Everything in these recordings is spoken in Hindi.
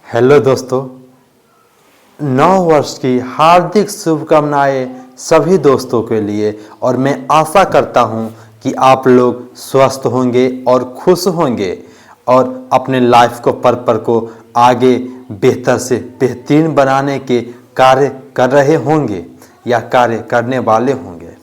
हेलो दोस्तों, नव वर्ष की हार्दिक शुभकामनाएं सभी दोस्तों के लिए। और मैं आशा करता हूं कि आप लोग स्वस्थ होंगे और खुश होंगे और अपने लाइफ को पर्पल को आगे बेहतर से बेहतरीन बनाने के कार्य कर रहे होंगे या कार्य करने वाले होंगे।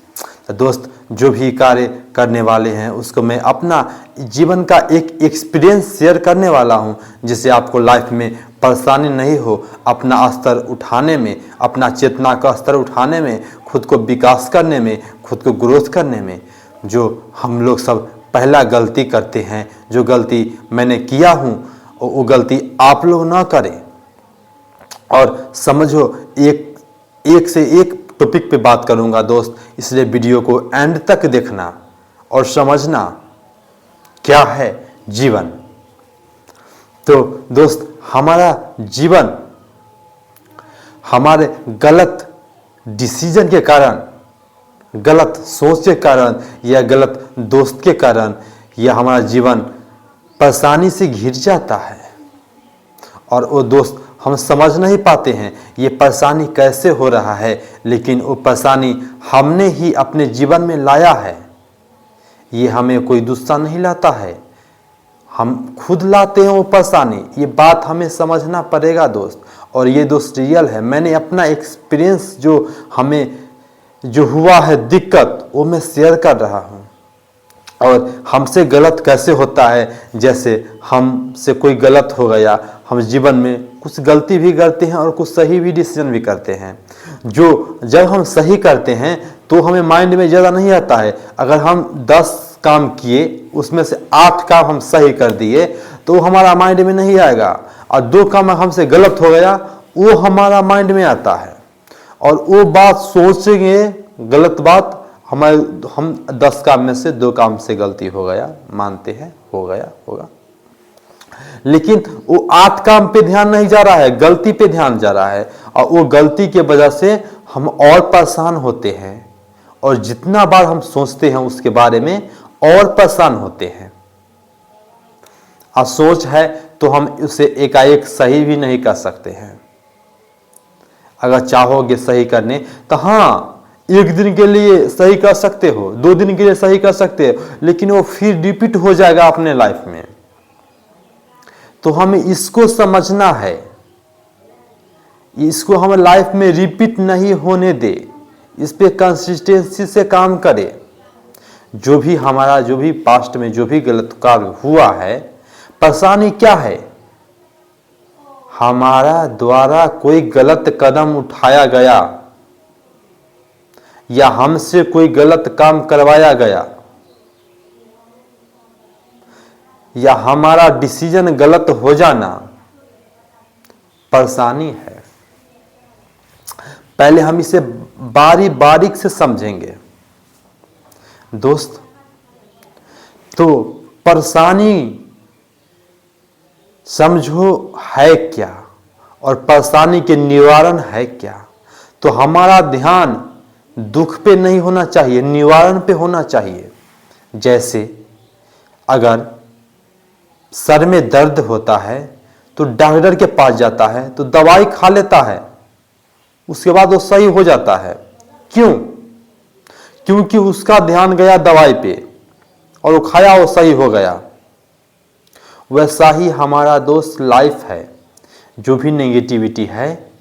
तो दोस्त, जो भी कार्य करने वाले हैं उसको मैं अपना जीवन का एक एक्सपीरियंस शेयर करने वाला हूं, जिससे आपको लाइफ में परेशानी नहीं हो अपना स्तर उठाने में, अपना चेतना का स्तर उठाने में, खुद को विकास करने में, खुद को ग्रोथ करने में। जो हम लोग सब पहला गलती करते हैं, जो गलती मैंने किया हूं वो गलती आप लोग ना करें। और समझो, एक से एक टॉपिक पे बात करूंगा दोस्त, इसलिए वीडियो को एंड तक देखना और समझना क्या है जीवन। तो दोस्त, हमारा जीवन हमारे गलत डिसीजन के कारण, गलत सोच के कारण या गलत दोस्त के कारण यह हमारा जीवन परेशानी से घिर जाता है। और वो दोस्त हम समझ नहीं पाते हैं ये परेशानी कैसे हो रहा है, लेकिन वो परेशानी हमने ही अपने जीवन में लाया है। ये हमें कोई दूसरा नहीं लाता है, हम खुद लाते हैं वो परेशानी। ये बात हमें समझना पड़ेगा दोस्त। और ये दोस्त रियल है, मैंने अपना एक्सपीरियंस जो हुआ है दिक्कत, वो मैं शेयर कर रहा हूँ। और हमसे गलत कैसे होता है, जैसे हमसे कोई गलत हो गया, हम जीवन में कुछ गलती भी करते हैं और कुछ सही भी डिसीजन भी करते हैं। जो जब हम सही करते हैं तो हमें माइंड में ज़्यादा नहीं आता है। अगर हम 10 काम किए उसमें से 8 काम हम सही कर दिए तो हमारा माइंड में नहीं आएगा, और 2 काम हमसे गलत हो गया वो हमारा माइंड में आता है। और वो बात सोचेंगे, गलत बात, हम 10 काम में से 2 काम से गलती हो गया, मानते हैं हो गया होगा, लेकिन वो 8 काम पे ध्यान नहीं जा रहा है, गलती पे ध्यान जा रहा है। और वो गलती के वजह से हम और परेशान होते हैं, और जितना बार हम सोचते हैं उसके बारे में और परेशान होते हैं। और सोच है तो हम उसे एकाएक सही भी नहीं कर सकते हैं। अगर चाहोगे सही करने तो हाँ, 1 दिन के लिए सही कर सकते हो, 2 दिन के लिए सही कर सकते हो, लेकिन वो फिर रिपीट हो जाएगा अपने लाइफ में। तो हमें इसको समझना है, इसको हम लाइफ में रिपीट नहीं होने दे, इस पे कंसिस्टेंसी से काम करें। जो भी पास्ट में जो भी गलत कार्य हुआ है, परेशानी क्या है, हमारा द्वारा कोई गलत कदम उठाया गया या हमसे कोई गलत काम करवाया गया या हमारा डिसीजन गलत हो जाना परेशानी है। पहले हम इसे बारीक से समझेंगे दोस्त। तो परेशानी समझो है क्या, और परेशानी के निवारण है क्या। तो हमारा ध्यान दुख पे नहीं होना चाहिए, निवारण पे होना चाहिए। जैसे अगर सर में दर्द होता है तो डॉक्टर के पास जाता है, तो दवाई खा लेता है, उसके बाद वो सही हो जाता है। क्यों? क्योंकि उसका ध्यान गया दवाई पे और वो खाया, वो सही हो गया। वैसा ही हमारा दोस्त लाइफ है। जो भी नेगेटिविटी है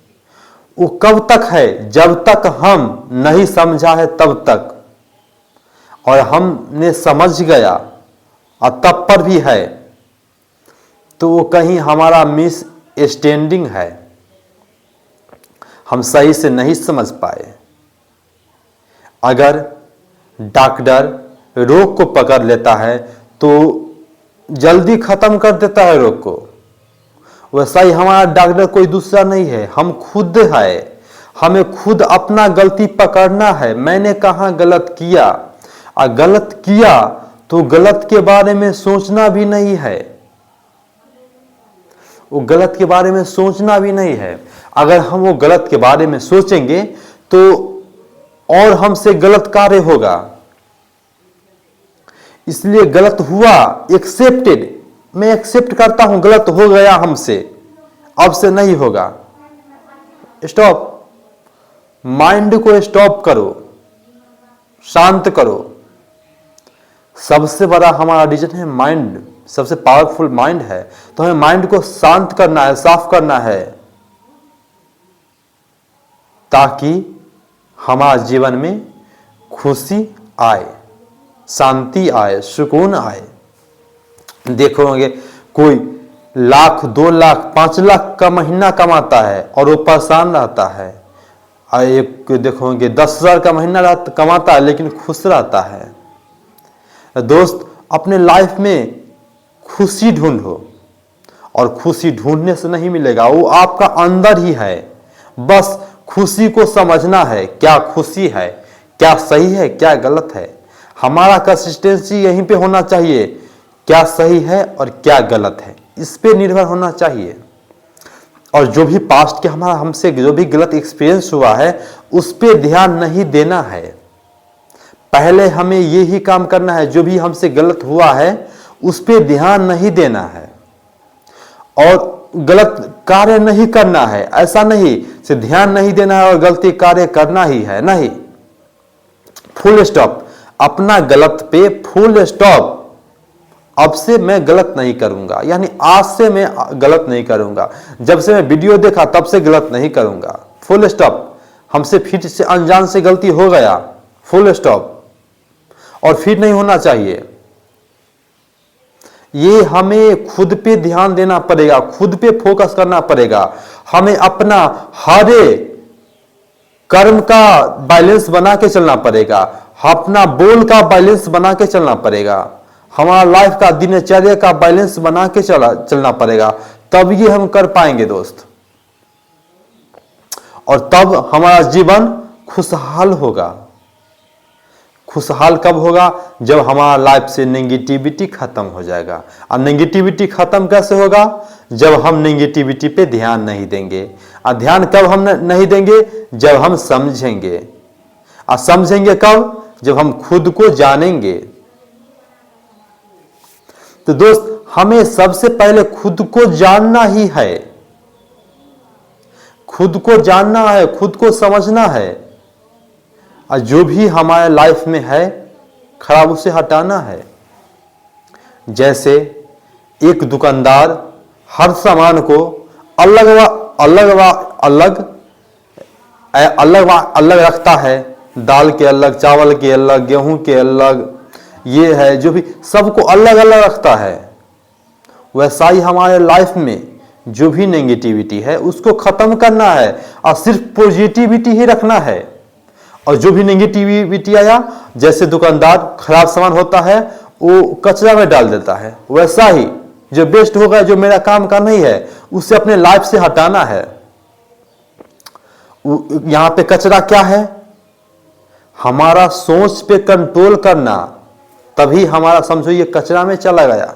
वो कब तक है, जब तक हम नहीं समझा है तब तक, और हमने समझ गया और तब पर भी है तो वो कहीं हमारा मिस स्टैंडिंग है, हम सही से नहीं समझ पाए। अगर डॉक्टर रोग को पकड़ लेता है तो जल्दी खत्म कर देता है रोग को, वैसा ही हमारा डॉक्टर कोई दूसरा नहीं है, हम खुद है। हमें खुद अपना गलती पकड़ना है, मैंने कहाँ गलत किया। और गलत किया तो गलत के बारे में सोचना भी नहीं है, वो गलत के बारे में सोचना भी नहीं है। अगर हम वो गलत के बारे में सोचेंगे तो और हमसे गलत कार्य होगा। इसलिए गलत हुआ, एक्सेप्टेड, मैं एक्सेप्ट करता हूं गलत हो गया हमसे, अब से नहीं होगा। स्टॉप, माइंड को स्टॉप करो, शांत करो। सबसे बड़ा हमारा रीजन है माइंड, सबसे पावरफुल माइंड है। तो हमें माइंड को शांत करना है, साफ करना है, ताकि हमारे जीवन में खुशी आए, शांति आए, सुकून आए। देखोगे कोई लाख, 2 लाख, 5 लाख का महीना कमाता है और वो परेशान रहता है। और एक देखोगे 10,000 का महीना कमाता है लेकिन खुश रहता है। दोस्त, अपने लाइफ में खुशी ढूंढो, और खुशी ढूंढने से नहीं मिलेगा, वो आपका अंदर ही है। बस खुशी को समझना है, क्या खुशी है, क्या सही है, क्या गलत है। हमारा कंसिस्टेंसी यहीं पे होना चाहिए, क्या सही है और क्या गलत है, इस पे निर्भर होना चाहिए। और जो भी पास्ट के हमारा हमसे जो भी गलत एक्सपीरियंस हुआ है उस पे ध्यान नहीं देना है। पहले हमें ये ही काम करना है, जो भी हमसे गलत हुआ है उस पे ध्यान नहीं देना है और गलत कार्य नहीं करना है। ऐसा नहीं से ध्यान नहीं देना है और गलती कार्य करना ही है, नहीं। फुल स्टॉप, अपना गलत पे फुल स्टॉप। अब से मैं गलत नहीं करूंगा, यानी आज से मैं गलत नहीं करूंगा। जब से मैं वीडियो देखा तब से गलत नहीं करूंगा, फुल स्टॉप। हमसे फिर से अनजान से गलती हो गया, फुल स्टॉप, और फिर नहीं होना चाहिए। ये हमें खुद पे ध्यान देना पड़ेगा, खुद पे फोकस करना पड़ेगा। हमें अपना हर कर्म का बैलेंस बना के चलना पड़ेगा, अपना बोल का बैलेंस बना के चलना पड़ेगा, हमारा लाइफ का दिनचर्या का बैलेंस बना के चलना पड़ेगा। तब ये हम कर पाएंगे दोस्त, और तब हमारा जीवन खुशहाल होगा। खुशहाल कब होगा? जब हमारा लाइफ से नेगेटिविटी खत्म हो जाएगा। और नेगेटिविटी खत्म कैसे होगा? जब हम नेगेटिविटी पे ध्यान नहीं देंगे। और ध्यान कब हम नहीं देंगे? जब हम समझेंगे। और समझेंगे कब? जब हम खुद को जानेंगे। तो दोस्त, हमें सबसे पहले खुद को जानना ही है, खुद को जानना है, खुद को समझना है, और जो भी हमारे लाइफ में है खराब उसे हटाना है। जैसे एक दुकानदार हर सामान को अलग अलग रखता है, दाल के अलग, चावल के अलग, गेहूं के अलग, ये है जो भी सबको अलग अलग रखता है। वैसा ही हमारे लाइफ में जो भी नेगेटिविटी है उसको खत्म करना है और सिर्फ पॉजिटिविटी ही रखना है। और जो भी नेगेटिविटी आया, जैसे दुकानदार खराब सामान होता है वो कचरा में डाल देता है, वैसा ही जो बेस्ट होगा, जो मेरा काम का नहीं है, उसे अपने लाइफ से हटाना है। यहां पे कचरा क्या है? हमारा सोच पे कंट्रोल करना। तभी हमारा, समझो ये कचरा में चला गया।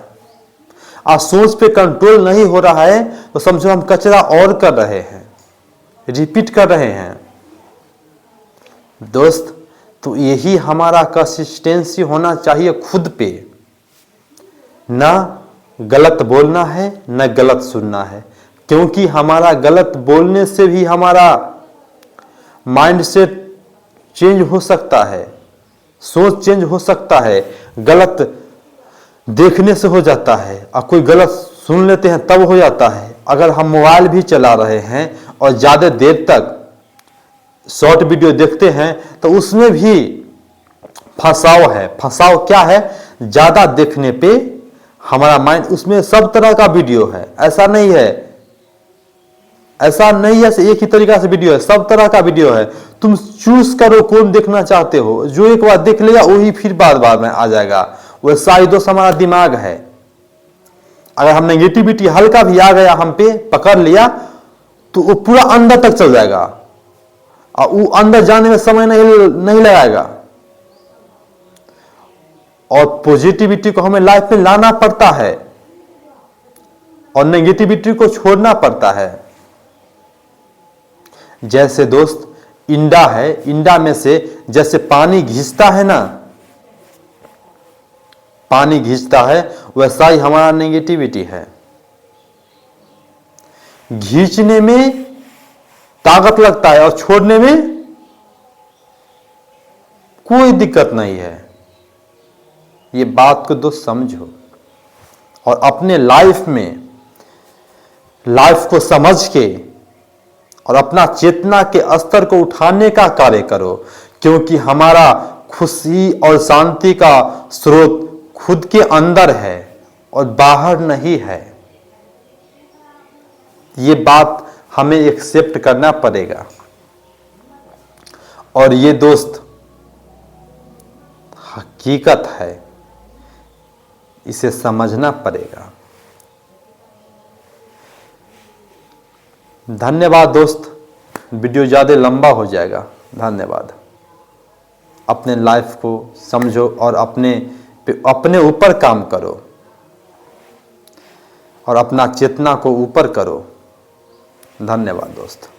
आज सोच पे कंट्रोल नहीं हो रहा है तो समझो हम कचरा और कर रहे हैं, रिपीट कर रहे हैं। दोस्त, तो यही हमारा कंसिस्टेंसी होना चाहिए खुद पे। ना गलत बोलना है, ना गलत सुनना है, क्योंकि हमारा गलत बोलने से भी हमारा माइंड सेट चेंज हो सकता है, सोच चेंज हो सकता है। गलत देखने से हो जाता है, और कोई गलत सुन लेते हैं तब हो जाता है। अगर हम मोबाइल भी चला रहे हैं और ज़्यादा देर तक शॉर्ट वीडियो देखते हैं तो उसमें भी फंसाव है। फंसाव क्या है? ज़्यादा देखने पे हमारा माइंड, उसमें सब तरह का वीडियो है, ऐसा नहीं है एक ही तरीका से वीडियो है, सब तरह का वीडियो है। तुम चूज करो कौन देखना चाहते हो। जो एक बार देख लेगा वही फिर बार बार में आ जाएगा। वैसा ही दोस्त हमारा दिमाग है। अगर हम नेगेटिविटी हल्का भी आ गया, हम पे पकड़ लिया, तो वो पूरा अंदर तक चल जाएगा और वो अंदर जाने में समय नहीं लगाएगा। और पॉजिटिविटी को हमें लाइफ में लाना पड़ता है और नेगेटिविटी को छोड़ना पड़ता है। जैसे दोस्त इंडा है, इंडा में से जैसे पानी घिसता है ना, पानी घिसता है, वैसा ही हमारा नेगेटिविटी है। खींचने में ताकत लगता है और छोड़ने में कोई दिक्कत नहीं है। ये बात को दोस्त समझो और अपने लाइफ को समझ के और अपना चेतना के स्तर को उठाने का कार्य करो, क्योंकि हमारा खुशी और शांति का स्रोत खुद के अंदर है और बाहर नहीं है। ये बात हमें एक्सेप्ट करना पड़ेगा और ये दोस्त हकीकत है, इसे समझना पड़ेगा। धन्यवाद दोस्त, वीडियो ज़्यादा लंबा हो जाएगा। धन्यवाद। अपने लाइफ को समझो और अपने ऊपर काम करो और अपना चेतना को ऊपर करो। धन्यवाद दोस्त।